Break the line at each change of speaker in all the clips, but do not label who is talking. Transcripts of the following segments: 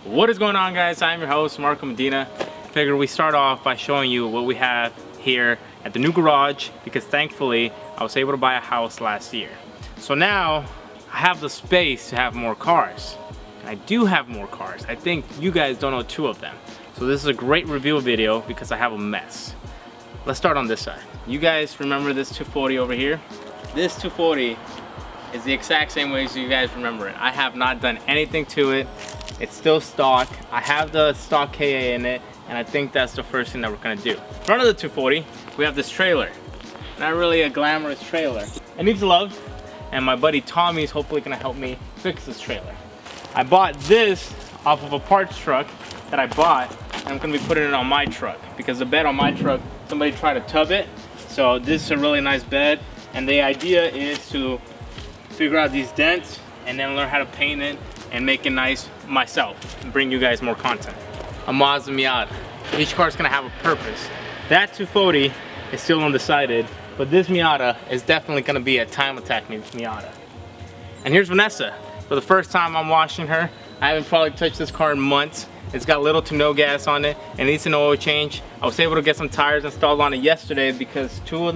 What is going on, guys? I'm your host, Medina. Figured we start off by showing you what we have here at the new garage, because thankfully I was able to buy a house last year. So now I have the space to have more cars. And I do have more cars. I think you guys don't know 2 of them. So this is a great review video because I have a mess. Let's start on this side. You guys remember this 240 over here? This 240 is the exact same way as you guys remember it. I have not done anything to it. It's still stock. I have the stock KA in it, and I think that's the first thing that we're gonna do. In front of the 240, we have this trailer. Not really a glamorous trailer. It needs love, and my buddy Tommy is hopefully gonna help me fix this trailer. I bought this off of a parts truck that I bought, and I'm gonna be putting it on my truck because the bed on my truck, somebody tried to tub it. So this is a really nice bed, and the idea is to figure out these dents and then learn how to paint it and make it nice myself and bring you guys more content. A Mazda Miata. Each car is gonna have a purpose. That 240 is still undecided, but this Miata is definitely gonna be a time attack Miata. And here's Vanessa. For the first time I'm washing her. I haven't probably touched this car in months. It's got little to no gas on it and needs an oil change. I was able to get some tires installed on it yesterday because two of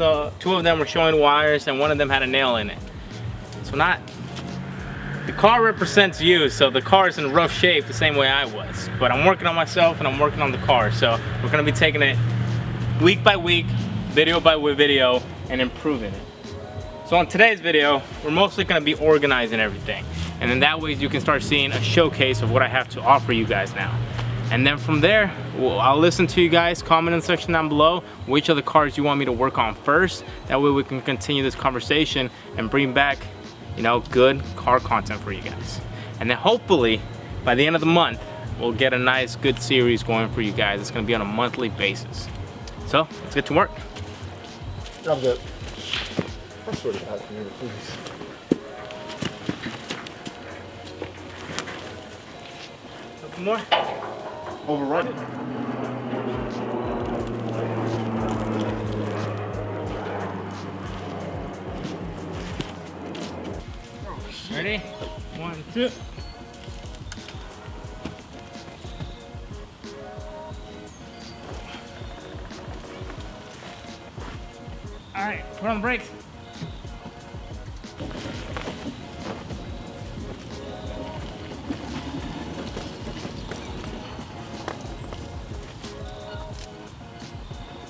them were showing wires and one of them had a nail in it. So the car represents you, so the car is in rough shape the same way I was. But I'm working on myself and I'm working on the car. So we're gonna be taking it week by week, video by video, and improving it. So on today's video, we're mostly gonna be organizing everything. And then that way you can start seeing a showcase of what I have to offer you guys now. And then from there, I'll listen to you guys, comment in the section down below which of the cars you want me to work on first. That way we can continue this conversation and bring back, you know, good car content for you guys. And then hopefully by the end of the month, we'll get a nice good series going for you guys. It's gonna be on a monthly basis. So let's get to work.
I'm good. I swear to God, please.
Something more?
Overrun it.
Ready? 1, 2. All right, put on the brakes.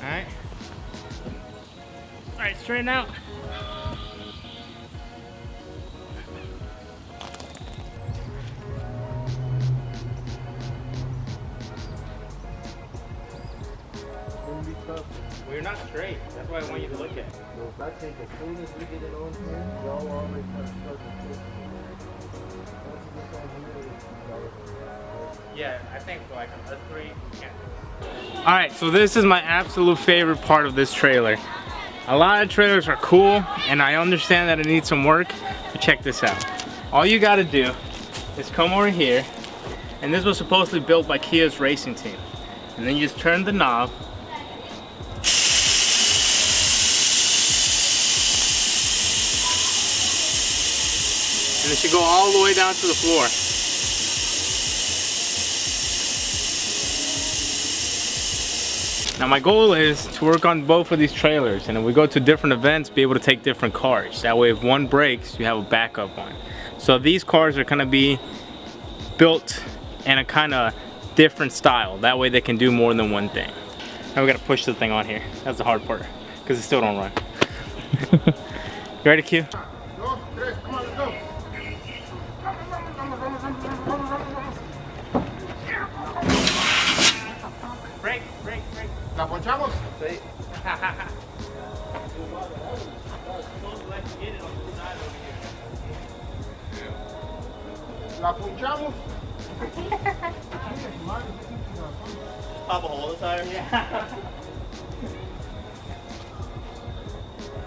All right, straighten out. We're not straight. That's why I want you to look at it.
So if I think as soon as we get it on here, y'all already kind of start to flip.
Yeah, I think for like a 3, yeah. All right, so this is my absolute favorite part of this trailer. A lot of trailers are cool, and I understand that it needs some work, but check this out. All you gotta do is come over here, and this was supposedly built by Kia's racing team. And then you just turn the knob, and it should go all the way down to the floor. Now my goal is to work on both of these trailers, and if we go to different events, be able to take different cars. That way if one breaks, you have a backup one. So these cars are gonna be built in a kind of different style. That way they can do more than one thing. Now we gotta push the thing on here. That's the hard part, because it still don't run. You ready, Q? Break.
¿La ponchamos?
Sí.
¿La punchamos?
Pop a hole in the tire?
Yeah.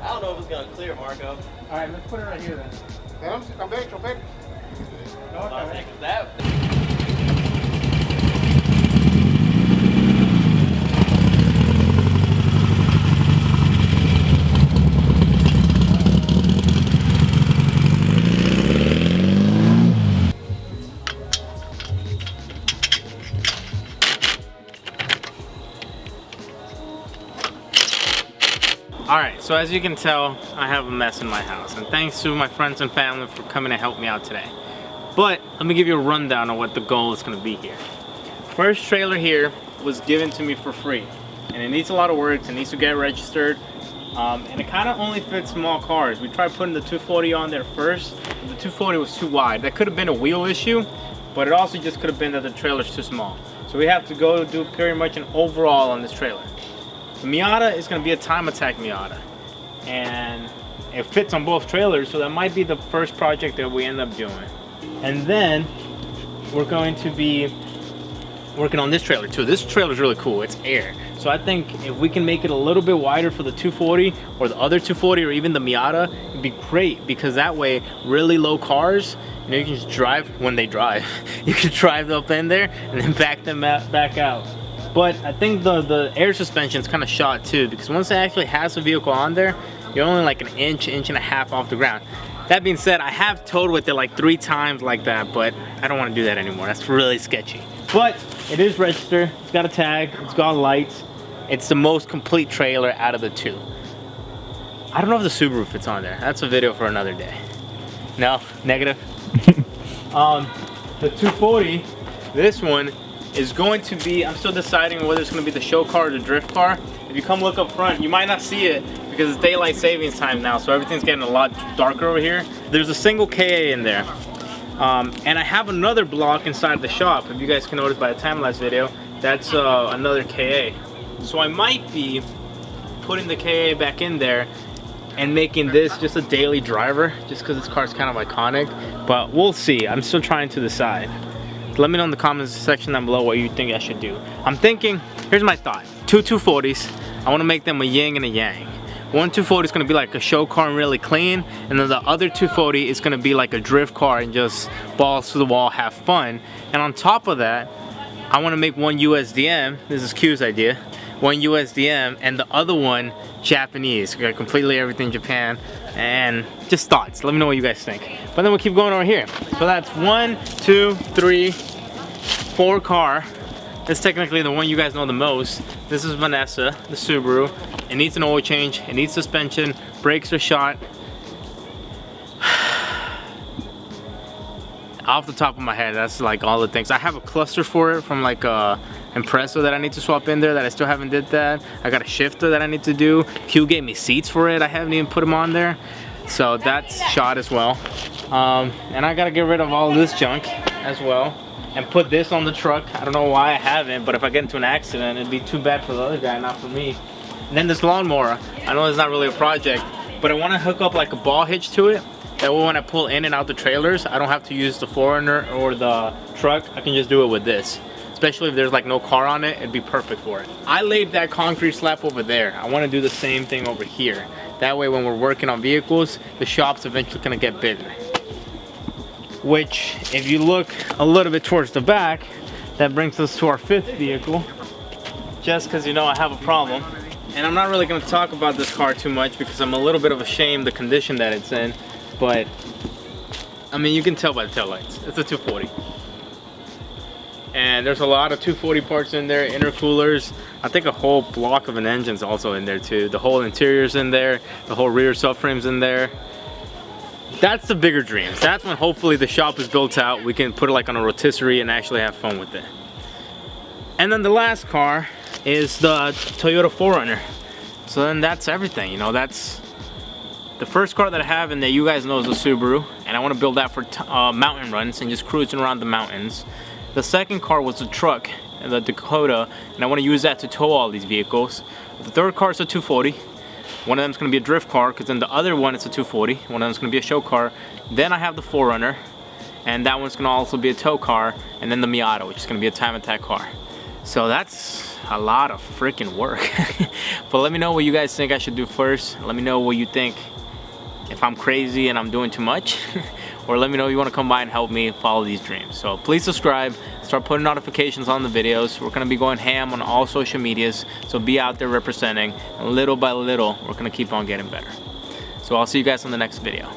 I don't know if it's gonna clear, Marco.
Alright, let's put it right here then.
Tenemos que cambiar el chofer.
No,
I was saying, 'cause that.
Alright, so as you can tell, I have a mess in my house, and thanks to my friends and family for coming to help me out today. But let me give you a rundown of what the goal is going to be here. First trailer here was given to me for free, and it needs a lot of work. It needs to get registered, and it kind of only fits small cars. We tried putting the 240 on there first, but the 240 was too wide. That could have been a wheel issue, but it also just could have been that the trailer's too small. So we have to go do pretty much an overall on this trailer. The Miata is going to be a time attack Miata, and it fits on both trailers, so that might be the first project that we end up doing. And then we're going to be working on this trailer too. This trailer is really cool. It's air, so I think if we can make it a little bit wider for the 240 or the other 240 or even the Miata, it'd be great, because that way really low cars, you know, you can just drive when they drive. You can drive up in there and then back them back out. But I think the air suspension is kind of shot too, because once it actually has the vehicle on there, you're only like an inch and a half off the ground. That being said, I have towed with it like 3 times like that, but I don't want to do that anymore. That's really sketchy. But it is registered, it's got a tag, it's got lights. It's the most complete trailer out of the 2. I don't know if the Subaru fits on there. That's a video for another day. No, negative. The 240, this one, is going to be, I'm still deciding whether it's going to be the show car or the drift car. If you come look up front, you might not see it because it's daylight savings time now, so everything's getting a lot darker over here. There's a single KA in there. And I have another block inside the shop. If you guys can notice by the time-lapse video, that's another KA. So I might be putting the KA back in there and making this just a daily driver, just because this car is kind of iconic. But we'll see. I'm still trying to decide. Let me know in the comments section down below what you think I should do. I'm thinking, here's my thought. 2 240s, I want to make them a yin and a yang. One 240 is going to be like a show car and really clean, and then the other 240 is going to be like a drift car and just balls to the wall, have fun. And on top of that, I want to make one USDM, this is Q's idea, one USDM and the other one Japanese. We got completely everything Japan, and just thoughts. Let me know what you guys think. But then we'll keep going over here. So that's 1, 2, 3, 4 car. This is technically the one you guys know the most. This is Vanessa, the Subaru. It needs an oil change, it needs suspension, brakes are shot. Off the top of my head, that's like all the things. I have a cluster for it from like a Impreza that I need to swap in there that I still haven't did that. I got a shifter that I need to do. Q gave me seats for it, I haven't even put them on there. So that's shot as well. And I gotta get rid of all this junk as well and put this on the truck. I don't know why I haven't, but if I get into an accident, it'd be too bad for the other guy, not for me. And then this lawnmower, I know it's not really a project, but I want to hook up like a ball hitch to it. That way when I pull in and out the trailers, I don't have to use the 4Runner or the truck. I can just do it with this. Especially if there's like no car on it, it'd be perfect for it. I laid that concrete slab over there. I want to do the same thing over here. That way when we're working on vehicles, the shop's eventually going to get bigger. Which, if you look a little bit towards the back, that brings us to our 5th vehicle. Just because you know I have a problem. And I'm not really going to talk about this car too much because I'm a little bit of ashamed the condition that it's in. But, I mean, you can tell by the taillights. It's a 240. And there's a lot of 240 parts in there, intercoolers. I think a whole block of an engine's also in there too. The whole interior's in there, the whole rear subframe's in there. That's the bigger dreams. That's when hopefully the shop is built out. We can put it like on a rotisserie and actually have fun with it. And then the last car is the Toyota 4Runner. So then that's everything, you know, that's the first car that I have and that you guys know is the Subaru, and I want to build that for mountain runs and just cruising around the mountains. The second car was the truck, the Dakota, and I want to use that to tow all these vehicles. The third car is a 240. One of them is going to be a drift car, because then the other one is a 240. One of them is going to be a show car. Then I have the 4Runner, and that one's going to also be a tow car, and then the Miata, which is going to be a time attack car. So that's a lot of freaking work. But let me know what you guys think I should do first. Let me know what you think, if I'm crazy and I'm doing too much. Or let me know you want to come by and help me follow these dreams. So please subscribe, start putting notifications on the videos. We're going to be going ham on all social medias, so be out there representing. And little by little, we're going to keep on getting better. So I'll see you guys on the next video.